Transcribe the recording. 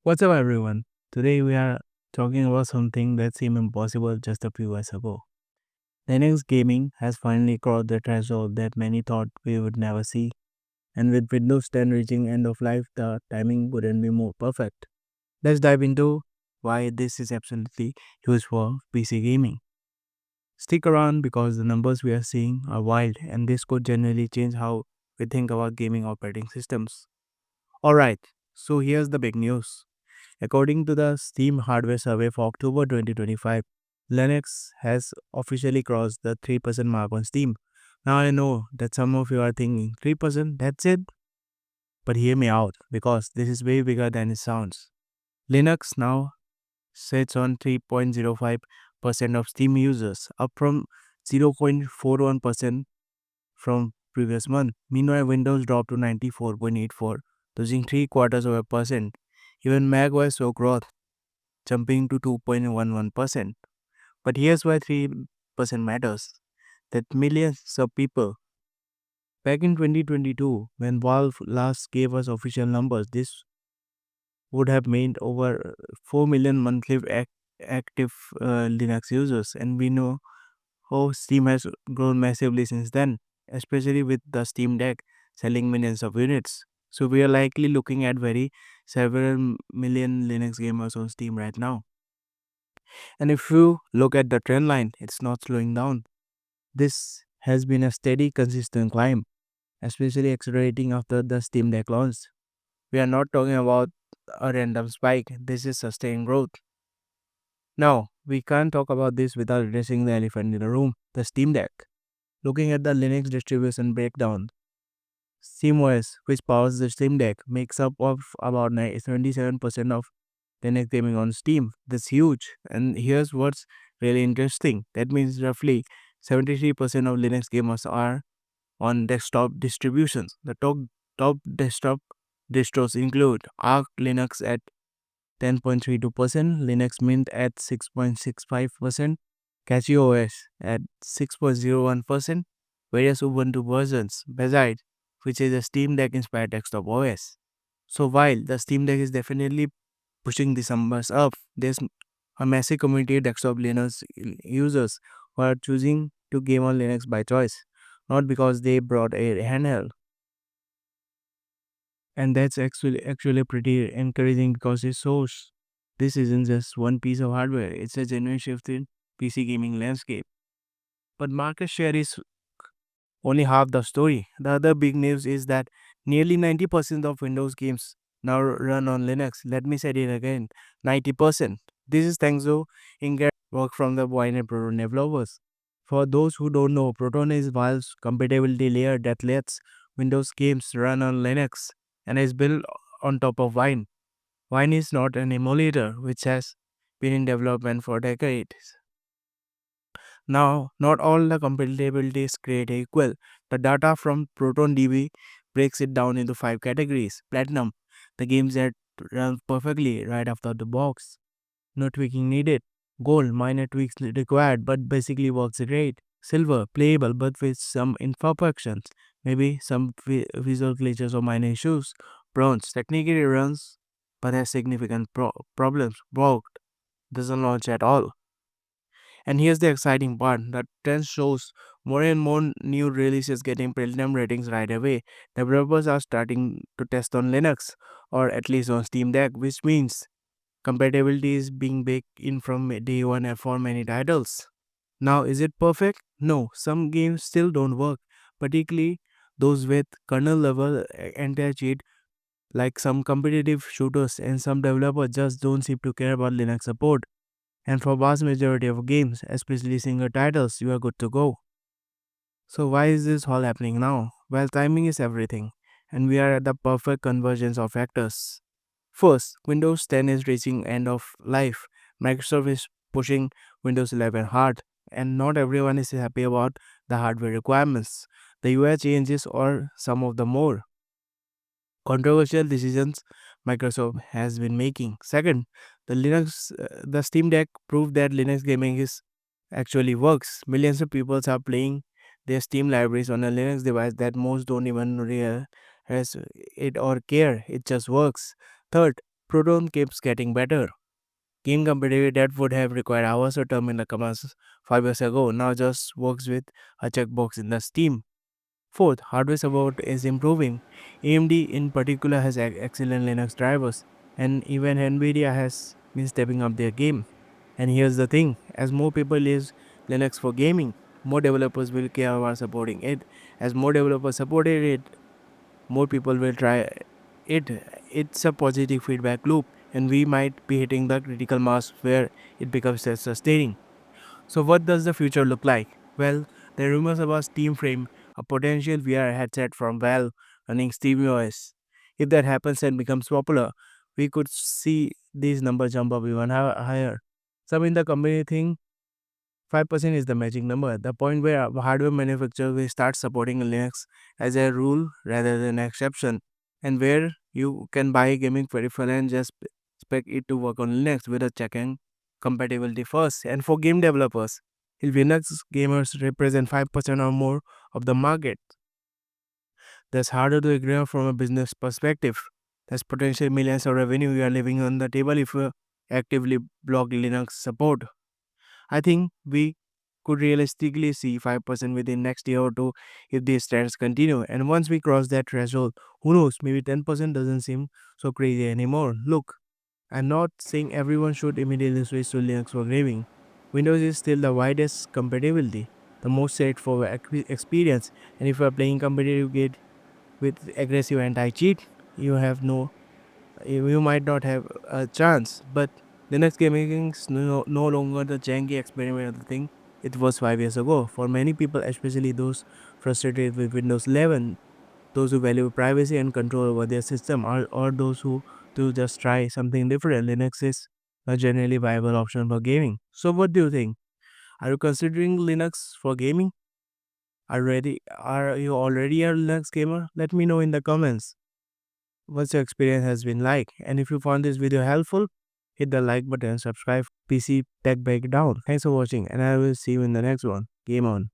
What's up, everyone? Today we are talking about something that seemed impossible just a few years ago. Linux gaming has finally crossed the threshold that many thought we would never see, and with Windows 10 reaching end of life, the timing wouldn't be more perfect. Let's dive into why this is absolutely huge for PC gaming. Stick around because the numbers we are seeing are wild, and this could genuinely change how we think about gaming operating systems. Alright, so here's the big news. According to the Steam Hardware Survey for October 2025, Linux has officially crossed the 3% mark on Steam. Now I know that some of you are thinking 3%, that's it? But hear me out because this is way bigger than it sounds. Linux now sits on 3.05% of Steam users, up from 0.41% from previous month. Meanwhile, Windows dropped to 94.84, losing 3 quarters of a percent. Even macOS saw growth, jumping to 2.11%. But here's why 3% matters. That millions of people. Back in 2022, when Valve last gave us official numbers, this would have meant over 4 million monthly active Linux users. And we know how Steam has grown massively since then, especially with the Steam Deck selling millions of units. So we are likely looking at very several million Linux gamers on Steam right now. And if you look at the trend line, it's not slowing down. This has been a steady, consistent climb, especially accelerating after the Steam Deck launch. We are not talking about a random spike, this is sustained growth. Now, we can't talk about this without addressing the elephant in the room, the Steam Deck. Looking at the Linux distribution breakdown, SteamOS, which powers the Steam Deck, makes up of about 77% of Linux gaming on Steam. That's huge. And here's what's really interesting. That means roughly 73% of Linux gamers are on desktop distributions. The top desktop distros include Arch Linux at 10.32%, Linux Mint at 6.65%, CatchyOS at 6.01%, various Ubuntu versions, besides which is a Steam Deck inspired desktop OS. So while the Steam Deck is definitely pushing the numbers up, there's a massive community of desktop Linux users who are choosing to game on Linux by choice, not because they brought a handheld. And that's actually pretty encouraging because it shows this isn't just one piece of hardware, it's a genuine shift in PC gaming landscape. But market share is only half the story. The other big news is that nearly 90% of Windows games now run on Linux. Let me say it again, 90%. This is thanks to ingredient work from the Wine and Proton developers. For those who don't know, Proton is Valve's compatibility layer that lets Windows games run on Linux and is built on top of Wine. Wine is not an emulator which has been in development for decades. Now, not all the compatibility is created equal. The data from ProtonDB breaks it down into 5 categories. Platinum, the games that run perfectly right after the box. No tweaking needed. Gold, minor tweaks required, but basically works great. Silver, playable but with some imperfections, maybe some visual glitches or minor issues. Bronze, technically runs but has significant problems. Broke, doesn't launch at all. And here's the exciting part, the trend shows more and more new releases getting platinum ratings right away. Developers are starting to test on Linux or at least on Steam Deck, which means compatibility is being baked in from day one for many titles. Now, is it perfect? No, some games still don't work, particularly those with kernel level anti cheat, like some competitive shooters, and some developers just don't seem to care about Linux support. And for vast majority of games, especially single titles, you are good to go. So why is this all happening now? Well, timing is everything, and we are at the perfect convergence of factors. First, Windows 10 is reaching end of life. Microsoft is pushing Windows 11 hard, and not everyone is happy about the hardware requirements, the UI changes, or some of the more controversial decisions Microsoft has been making. Second, the Steam Deck proved that Linux gaming is actually works. Millions of people are playing their Steam libraries on a Linux device that most don't even realize it or care. It just works. Third, Proton keeps getting better. Game competitive that would have required hours of time in the commands 5 years ago now just works with a checkbox in the Steam. Fourth, hardware support is improving. AMD in particular has excellent Linux drivers, and even Nvidia has been stepping up their game. And here's the thing, as more people use Linux for gaming, more developers will care about supporting it. As more developers supported it, more people will try it. It's a positive feedback loop, and we might be hitting the critical mass where it becomes self-sustaining. So, what does the future look like? Well, there are rumors about Steam Frame, a potential VR headset from Valve running SteamOS. If that happens and becomes popular, we could see these numbers jump up even higher. Some in the company think 5% is the magic number, the point where a hardware manufacturer will start supporting Linux as a rule rather than an exception, and where you can buy a gaming peripheral and just spec it to work on Linux without checking compatibility first. And for game developers, if Linux gamers represent 5% or more of the market, that's harder to ignore from a business perspective. There's potential millions of revenue you are leaving on the table if you actively block Linux support. I think we could realistically see 5% within next year or two if these trends continue. And once we cross that threshold, who knows, maybe 10% doesn't seem so crazy anymore. Look, I'm not saying everyone should immediately switch to Linux for gaming. Windows is still the widest compatibility, the most straightforward experience, and if you are playing competitive game with aggressive anti-cheat, you have no you might not have a chance. But Linux gaming is no longer the janky experimental thing it was 5 years ago. For many people, especially those frustrated with Windows 11, those who value privacy and control over their system, or those who to just try something different, Linux is a generally viable option for gaming. So, what do you think? Are you considering Linux for gaming? Are you already a Linux gamer? Let me know in the comments what your experience has been like. And if you found this video helpful, hit the like button and subscribe. PC Tech Breakdown. Thanks for watching, and I will see you in the next one. Game on.